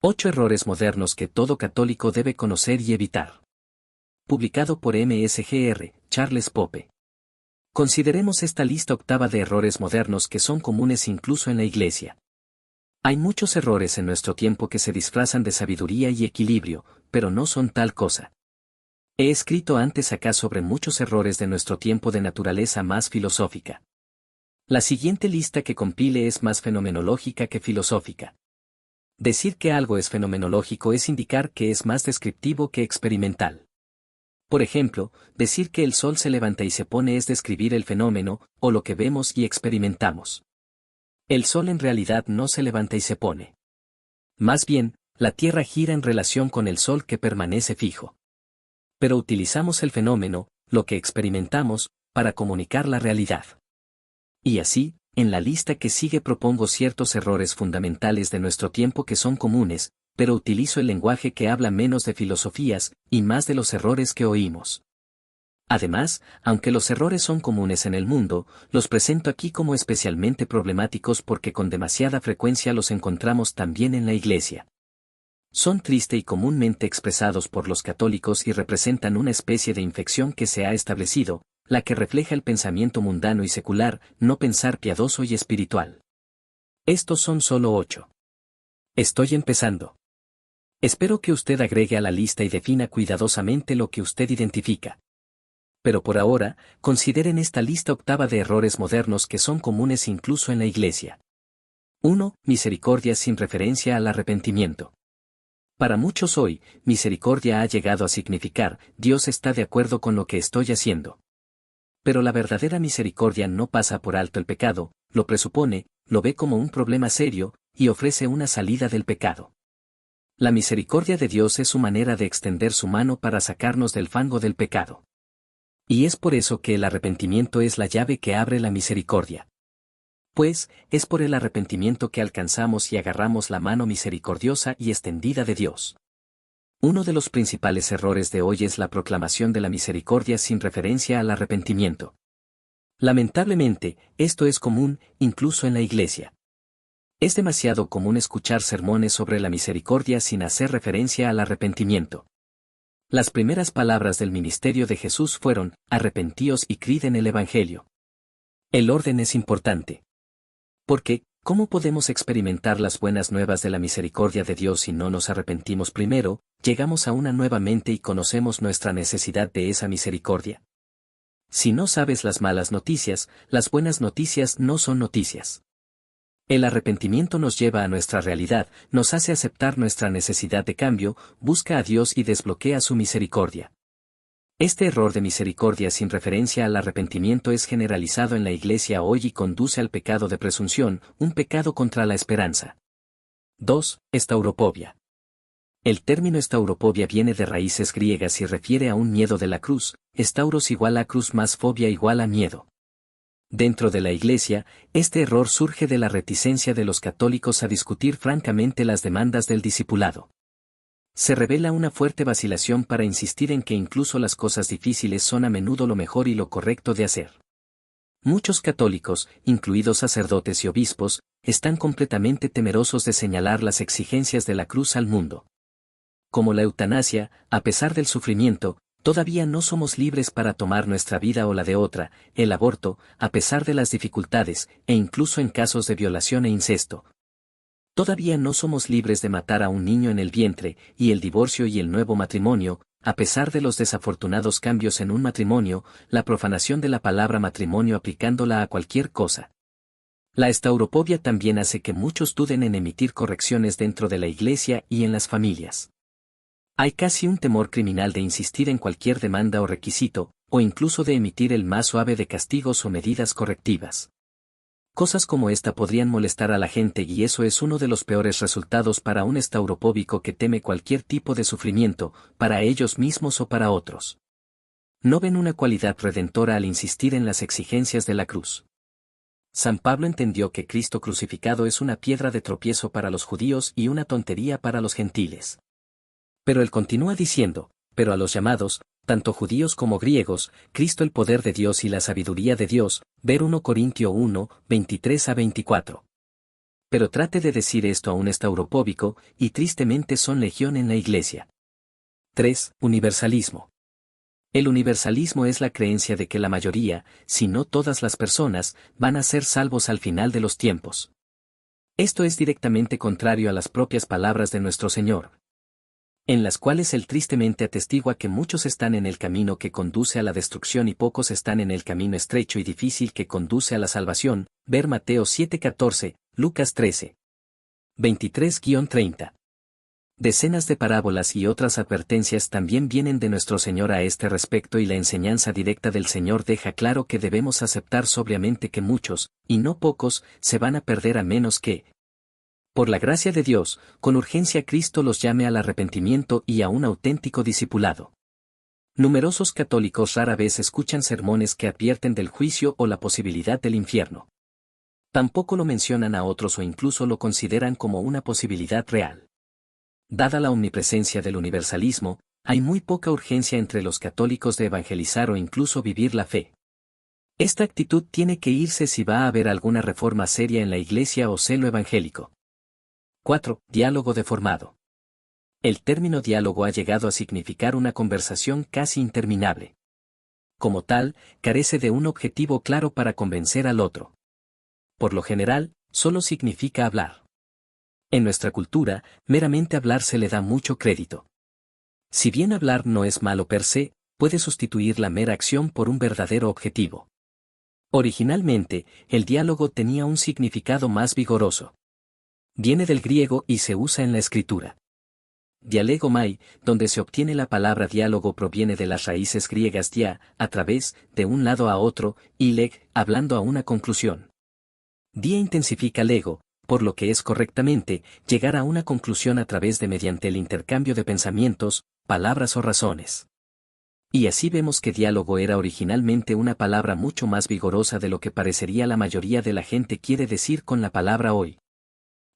8 errores modernos que todo católico debe conocer y evitar. Publicado por MSGR, Charles Pope. Consideremos esta lista octava de errores modernos que son comunes incluso en la Iglesia. Hay muchos errores en nuestro tiempo que se disfrazan de sabiduría y equilibrio, pero no son tal cosa. He escrito antes acá sobre muchos errores de nuestro tiempo de naturaleza más filosófica. La siguiente lista que compile es más fenomenológica que filosófica. Decir que algo es fenomenológico es indicar que es más descriptivo que experimental. Por ejemplo, decir que el sol se levanta y se pone es describir el fenómeno, o lo que vemos y experimentamos. El sol en realidad no se levanta y se pone. Más bien, la Tierra gira en relación con el sol que permanece fijo. Pero utilizamos el fenómeno, lo que experimentamos, para comunicar la realidad. Y así, en la lista que sigue propongo ciertos errores fundamentales de nuestro tiempo que son comunes, pero utilizo el lenguaje que habla menos de filosofías, y más de los errores que oímos. Además, aunque los errores son comunes en el mundo, los presento aquí como especialmente problemáticos porque con demasiada frecuencia los encontramos también en la Iglesia. Son triste y comúnmente expresados por los católicos y representan una especie de infección que se ha establecido, la que refleja el pensamiento mundano y secular, no pensar piadoso y espiritual. Estos son solo 8. Estoy empezando. Espero que usted agregue a la lista y defina cuidadosamente lo que usted identifica. Pero por ahora, consideren esta lista octava de errores modernos que son comunes incluso en la Iglesia. 1. Misericordia sin referencia al arrepentimiento. Para muchos hoy, misericordia ha llegado a significar, Dios está de acuerdo con lo que estoy haciendo. Pero la verdadera misericordia no pasa por alto el pecado, lo presupone, lo ve como un problema serio, y ofrece una salida del pecado. La misericordia de Dios es su manera de extender su mano para sacarnos del fango del pecado. Y es por eso que el arrepentimiento es la llave que abre la misericordia. Pues, es por el arrepentimiento que alcanzamos y agarramos la mano misericordiosa y extendida de Dios. Uno de los principales errores de hoy es la proclamación de la misericordia sin referencia al arrepentimiento. Lamentablemente, esto es común, incluso en la Iglesia. Es demasiado común escuchar sermones sobre la misericordia sin hacer referencia al arrepentimiento. Las primeras palabras del ministerio de Jesús fueron, arrepentíos y creed en el Evangelio. El orden es importante. Porque, ¿cómo podemos experimentar las buenas nuevas de la misericordia de Dios si no nos arrepentimos primero? Llegamos a una nueva mente y conocemos nuestra necesidad de esa misericordia. Si no sabes las malas noticias, las buenas noticias no son noticias. El arrepentimiento nos lleva a nuestra realidad, nos hace aceptar nuestra necesidad de cambio, busca a Dios y desbloquea su misericordia. Este error de misericordia sin referencia al arrepentimiento es generalizado en la Iglesia hoy y conduce al pecado de presunción, un pecado contra la esperanza. 2. Estauropobia. El término estauropobia viene de raíces griegas y refiere a un miedo de la cruz, estauros igual a cruz más fobia igual a miedo. Dentro de la Iglesia, este error surge de la reticencia de los católicos a discutir francamente las demandas del discipulado. Se revela una fuerte vacilación para insistir en que incluso las cosas difíciles son a menudo lo mejor y lo correcto de hacer. Muchos católicos, incluidos sacerdotes y obispos, están completamente temerosos de señalar las exigencias de la cruz al mundo. Como la eutanasia, a pesar del sufrimiento, todavía no somos libres para tomar nuestra vida o la de otra, el aborto, a pesar de las dificultades, e incluso en casos de violación e incesto. Todavía no somos libres de matar a un niño en el vientre, y el divorcio y el nuevo matrimonio, a pesar de los desafortunados cambios en un matrimonio, la profanación de la palabra matrimonio aplicándola a cualquier cosa. La estauropobia también hace que muchos duden en emitir correcciones dentro de la Iglesia y en las familias. Hay casi un temor criminal de insistir en cualquier demanda o requisito, o incluso de emitir el más suave de castigos o medidas correctivas. Cosas como esta podrían molestar a la gente y eso es uno de los peores resultados para un estauropóbico que teme cualquier tipo de sufrimiento, para ellos mismos o para otros. No ven una cualidad redentora al insistir en las exigencias de la cruz. San Pablo entendió que Cristo crucificado es una piedra de tropiezo para los judíos y una tontería para los gentiles. Pero él continúa diciendo, pero a los llamados, tanto judíos como griegos, Cristo el poder de Dios y la sabiduría de Dios, ver 1 Corintios 1, 23 a 24. Pero trate de decir esto a un estauropóbico, y tristemente son legión en la Iglesia. 3. Universalismo. El universalismo es la creencia de que la mayoría, si no todas las personas, van a ser salvos al final de los tiempos. Esto es directamente contrario a las propias palabras de nuestro Señor, en las cuales Él tristemente atestigua que muchos están en el camino que conduce a la destrucción y pocos están en el camino estrecho y difícil que conduce a la salvación, ver Mateo 7:14, Lucas 13. 23-30. Decenas de parábolas y otras advertencias también vienen de nuestro Señor a este respecto y la enseñanza directa del Señor deja claro que debemos aceptar sobriamente que muchos, y no pocos, se van a perder a menos que, por la gracia de Dios, con urgencia Cristo los llame al arrepentimiento y a un auténtico discipulado. Numerosos católicos rara vez escuchan sermones que advierten del juicio o la posibilidad del infierno. Tampoco lo mencionan a otros o incluso lo consideran como una posibilidad real. Dada la omnipresencia del universalismo, hay muy poca urgencia entre los católicos de evangelizar o incluso vivir la fe. Esta actitud tiene que irse si va a haber alguna reforma seria en la Iglesia o celo evangélico. 4. Diálogo deformado. El término diálogo ha llegado a significar una conversación casi interminable. Como tal, carece de un objetivo claro para convencer al otro. Por lo general, solo significa hablar. En nuestra cultura, meramente hablar se le da mucho crédito. Si bien hablar no es malo per se, puede sustituir la mera acción por un verdadero objetivo. Originalmente, el diálogo tenía un significado más vigoroso. Viene del griego y se usa en la escritura. Dialegomai, donde se obtiene la palabra diálogo, proviene de las raíces griegas dia, a través, de un lado a otro, y leg, hablando a una conclusión. Dia intensifica lego, por lo que es correctamente, llegar a una conclusión a través de mediante el intercambio de pensamientos, palabras o razones. Y así vemos que diálogo era originalmente una palabra mucho más vigorosa de lo que parecería la mayoría de la gente quiere decir con la palabra hoy.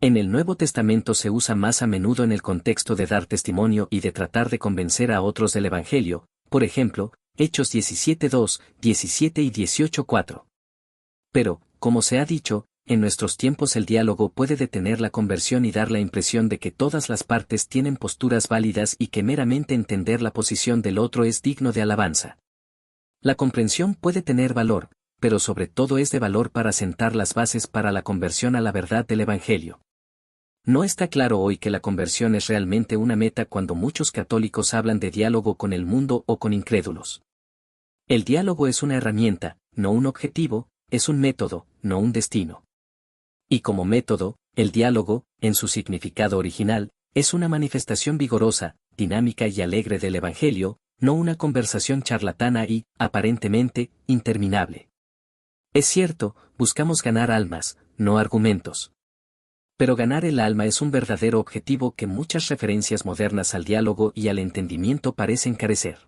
En el Nuevo Testamento se usa más a menudo en el contexto de dar testimonio y de tratar de convencer a otros del Evangelio, por ejemplo, Hechos 17:2, 17 y 18:4. Pero, como se ha dicho, en nuestros tiempos el diálogo puede detener la conversión y dar la impresión de que todas las partes tienen posturas válidas y que meramente entender la posición del otro es digno de alabanza. La comprensión puede tener valor, pero sobre todo es de valor para sentar las bases para la conversión a la verdad del Evangelio. No está claro hoy que la conversión es realmente una meta cuando muchos católicos hablan de diálogo con el mundo o con incrédulos. El diálogo es una herramienta, no un objetivo, es un método, no un destino. Y como método, el diálogo, en su significado original, es una manifestación vigorosa, dinámica y alegre del Evangelio, no una conversación charlatana y, aparentemente, interminable. Es cierto, buscamos ganar almas, no argumentos. Pero ganar el alma es un verdadero objetivo que muchas referencias modernas al diálogo y al entendimiento parecen carecer.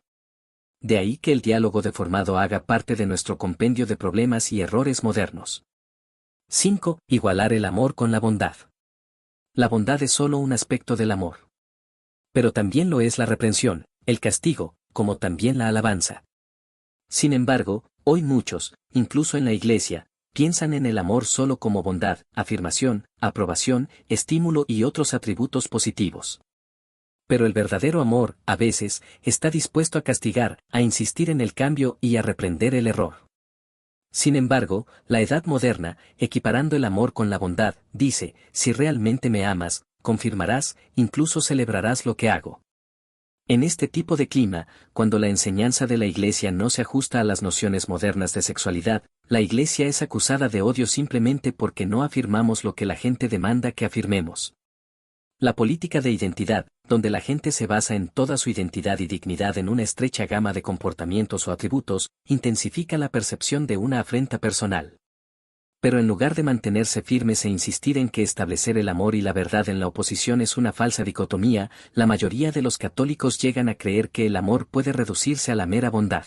De ahí que el diálogo deformado haga parte de nuestro compendio de problemas y errores modernos. 5. Igualar el amor con la bondad. La bondad es solo un aspecto del amor. Pero también lo es la reprensión, el castigo, como también la alabanza. Sin embargo, hoy muchos, incluso en la Iglesia, piensan en el amor solo como bondad, afirmación, aprobación, estímulo y otros atributos positivos. Pero el verdadero amor, a veces, está dispuesto a castigar, a insistir en el cambio y a reprender el error. Sin embargo, la edad moderna, equiparando el amor con la bondad, dice, si realmente me amas, confirmarás, incluso celebrarás lo que hago. En este tipo de clima, cuando la enseñanza de la Iglesia no se ajusta a las nociones modernas de sexualidad, la Iglesia es acusada de odio simplemente porque no afirmamos lo que la gente demanda que afirmemos. La política de identidad, donde la gente se basa en toda su identidad y dignidad en una estrecha gama de comportamientos o atributos, intensifica la percepción de una afrenta personal. Pero en lugar de mantenerse firmes e insistir en que establecer el amor y la verdad en la oposición es una falsa dicotomía, la mayoría de los católicos llegan a creer que el amor puede reducirse a la mera bondad.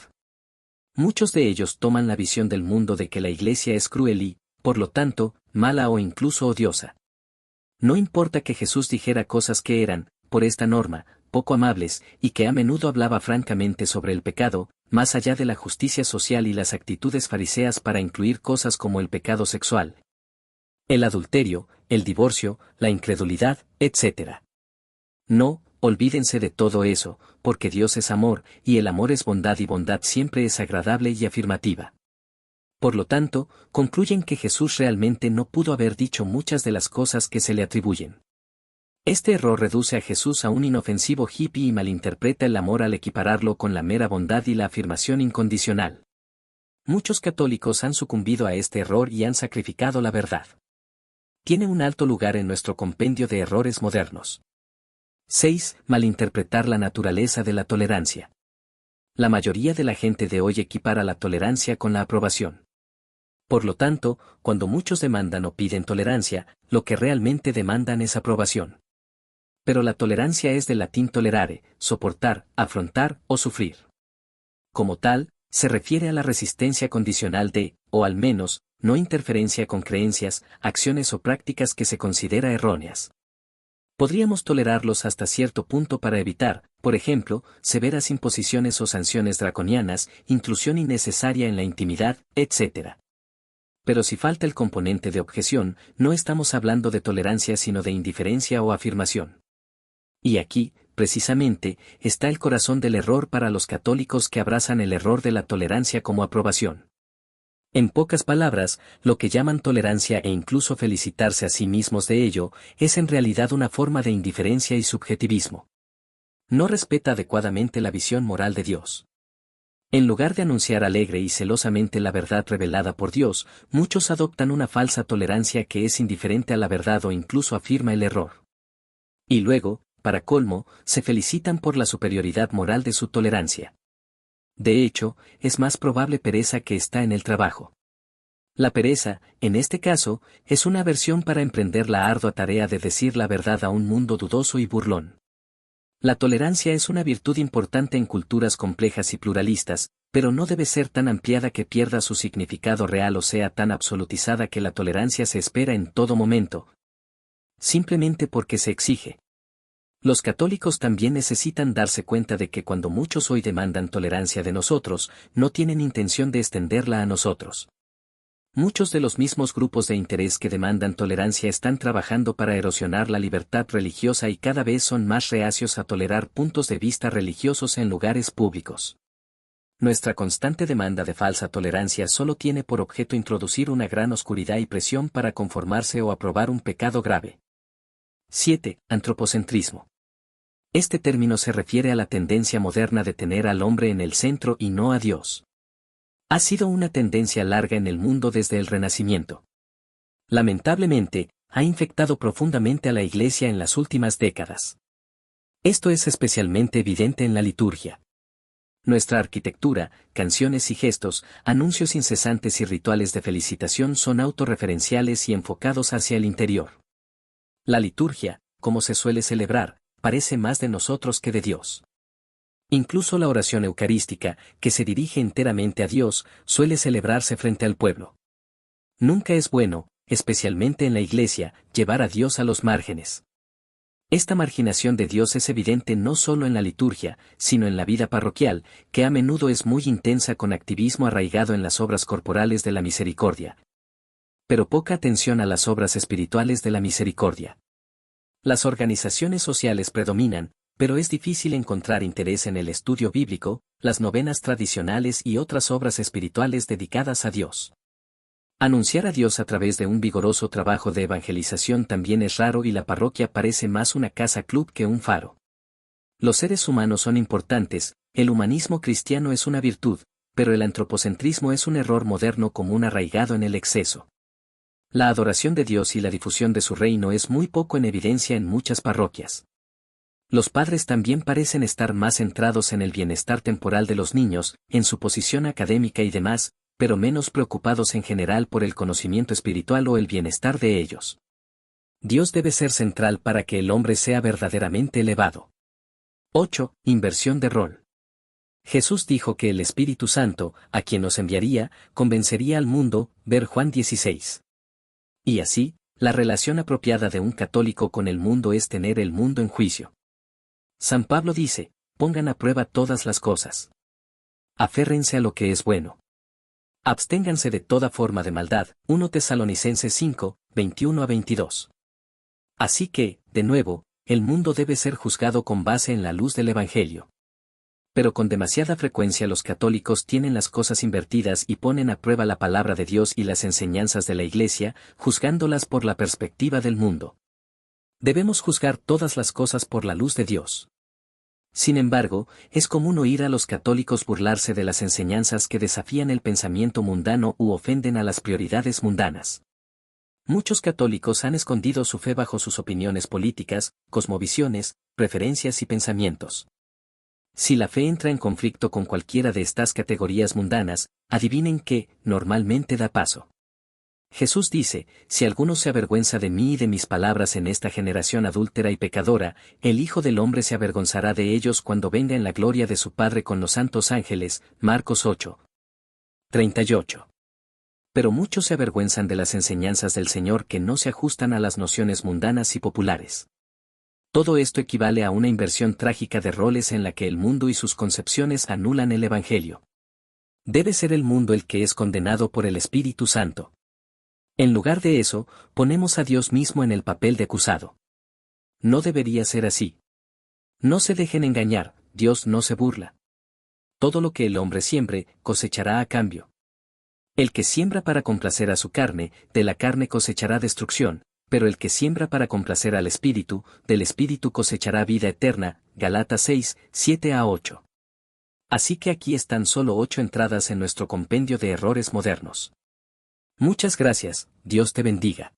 Muchos de ellos toman la visión del mundo de que la Iglesia es cruel y, por lo tanto, mala o incluso odiosa. No importa que Jesús dijera cosas que eran, por esta norma, poco amables, y que a menudo hablaba francamente sobre el pecado, más allá de la justicia social y las actitudes fariseas para incluir cosas como el pecado sexual. El adulterio, el divorcio, la incredulidad, etc. No, olvídense de todo eso, porque Dios es amor, y el amor es bondad y bondad siempre es agradable y afirmativa. Por lo tanto, concluyen que Jesús realmente no pudo haber dicho muchas de las cosas que se le atribuyen. Este error reduce a Jesús a un inofensivo hippie y malinterpreta el amor al equipararlo con la mera bondad y la afirmación incondicional. Muchos católicos han sucumbido a este error y han sacrificado la verdad. Tiene un alto lugar en nuestro compendio de errores modernos. 6. Malinterpretar la naturaleza de la tolerancia. La mayoría de la gente de hoy equipara la tolerancia con la aprobación. Por lo tanto, cuando muchos demandan o piden tolerancia, lo que realmente demandan es aprobación. Pero la tolerancia es del latín tolerare, soportar, afrontar o sufrir. Como tal, se refiere a la resistencia condicional de, o al menos, no interferencia con creencias, acciones o prácticas que se considera erróneas. Podríamos tolerarlos hasta cierto punto para evitar, por ejemplo, severas imposiciones o sanciones draconianas, intrusión innecesaria en la intimidad, etc. Pero si falta el componente de objeción, no estamos hablando de tolerancia sino de indiferencia o afirmación. Y aquí, precisamente, está el corazón del error para los católicos que abrazan el error de la tolerancia como aprobación. En pocas palabras, lo que llaman tolerancia e incluso felicitarse a sí mismos de ello, es en realidad una forma de indiferencia y subjetivismo. No respeta adecuadamente la visión moral de Dios. En lugar de anunciar alegre y celosamente la verdad revelada por Dios, muchos adoptan una falsa tolerancia que es indiferente a la verdad o incluso afirma el error. Y luego, para colmo, se felicitan por la superioridad moral de su tolerancia. De hecho, es más probable pereza que está en el trabajo. La pereza, en este caso, es una aversión para emprender la ardua tarea de decir la verdad a un mundo dudoso y burlón. La tolerancia es una virtud importante en culturas complejas y pluralistas, pero no debe ser tan ampliada que pierda su significado real o sea tan absolutizada que la tolerancia se espera en todo momento, simplemente porque se exige. Los católicos también necesitan darse cuenta de que cuando muchos hoy demandan tolerancia de nosotros, no tienen intención de extenderla a nosotros. Muchos de los mismos grupos de interés que demandan tolerancia están trabajando para erosionar la libertad religiosa y cada vez son más reacios a tolerar puntos de vista religiosos en lugares públicos. Nuestra constante demanda de falsa tolerancia solo tiene por objeto introducir una gran oscuridad y presión para conformarse o aprobar un pecado grave. 7. Antropocentrismo. Este término se refiere a la tendencia moderna de tener al hombre en el centro y no a Dios. Ha sido una tendencia larga en el mundo desde el Renacimiento. Lamentablemente, ha infectado profundamente a la Iglesia en las últimas décadas. Esto es especialmente evidente en la liturgia. Nuestra arquitectura, canciones y gestos, anuncios incesantes y rituales de felicitación son autorreferenciales y enfocados hacia el interior. La liturgia, como se suele celebrar, parece más de nosotros que de Dios. Incluso la oración eucarística, que se dirige enteramente a Dios, suele celebrarse frente al pueblo. Nunca es bueno, especialmente en la Iglesia, llevar a Dios a los márgenes. Esta marginación de Dios es evidente no solo en la liturgia, sino en la vida parroquial, que a menudo es muy intensa con activismo arraigado en las obras corporales de la misericordia. Pero poca atención a las obras espirituales de la misericordia. Las organizaciones sociales predominan, pero es difícil encontrar interés en el estudio bíblico, las novenas tradicionales y otras obras espirituales dedicadas a Dios. Anunciar a Dios a través de un vigoroso trabajo de evangelización también es raro y la parroquia parece más una casa club que un faro. Los seres humanos son importantes, el humanismo cristiano es una virtud, pero el antropocentrismo es un error moderno común arraigado en el exceso. La adoración de Dios y la difusión de su reino es muy poco en evidencia en muchas parroquias. Los padres también parecen estar más centrados en el bienestar temporal de los niños, en su posición académica y demás, pero menos preocupados en general por el conocimiento espiritual o el bienestar de ellos. Dios debe ser central para que el hombre sea verdaderamente elevado. 8. Inversión de rol. Jesús dijo que el Espíritu Santo, a quien nos enviaría, convencería al mundo, ver Juan 16. Y así, la relación apropiada de un católico con el mundo es tener el mundo en juicio. San Pablo dice, pongan a prueba todas las cosas. Aférrense a lo que es bueno. Absténganse de toda forma de maldad. 1 Tesalonicenses 5, 21 a 22. Así que, de nuevo, el mundo debe ser juzgado con base en la luz del Evangelio. Pero con demasiada frecuencia los católicos tienen las cosas invertidas y ponen a prueba la palabra de Dios y las enseñanzas de la Iglesia, juzgándolas por la perspectiva del mundo. Debemos juzgar todas las cosas por la luz de Dios. Sin embargo, es común oír a los católicos burlarse de las enseñanzas que desafían el pensamiento mundano u ofenden a las prioridades mundanas. Muchos católicos han escondido su fe bajo sus opiniones políticas, cosmovisiones, preferencias y pensamientos. Si la fe entra en conflicto con cualquiera de estas categorías mundanas, adivinen qué, normalmente da paso. Jesús dice, si alguno se avergüenza de mí y de mis palabras en esta generación adúltera y pecadora, el Hijo del Hombre se avergonzará de ellos cuando venga en la gloria de su Padre con los santos ángeles. Marcos 8. 38. Pero muchos se avergüenzan de las enseñanzas del Señor que no se ajustan a las nociones mundanas y populares. Todo esto equivale a una inversión trágica de roles en la que el mundo y sus concepciones anulan el Evangelio. Debe ser el mundo el que es condenado por el Espíritu Santo. En lugar de eso, ponemos a Dios mismo en el papel de acusado. No debería ser así. No se dejen engañar, Dios no se burla. Todo lo que el hombre siembre, cosechará a cambio. El que siembra para complacer a su carne, de la carne cosechará destrucción, pero el que siembra para complacer al Espíritu, del Espíritu cosechará vida eterna. Galatas 6, 7 a 8. Así que aquí están solo 8 entradas en nuestro compendio de errores modernos. Muchas gracias, Dios te bendiga.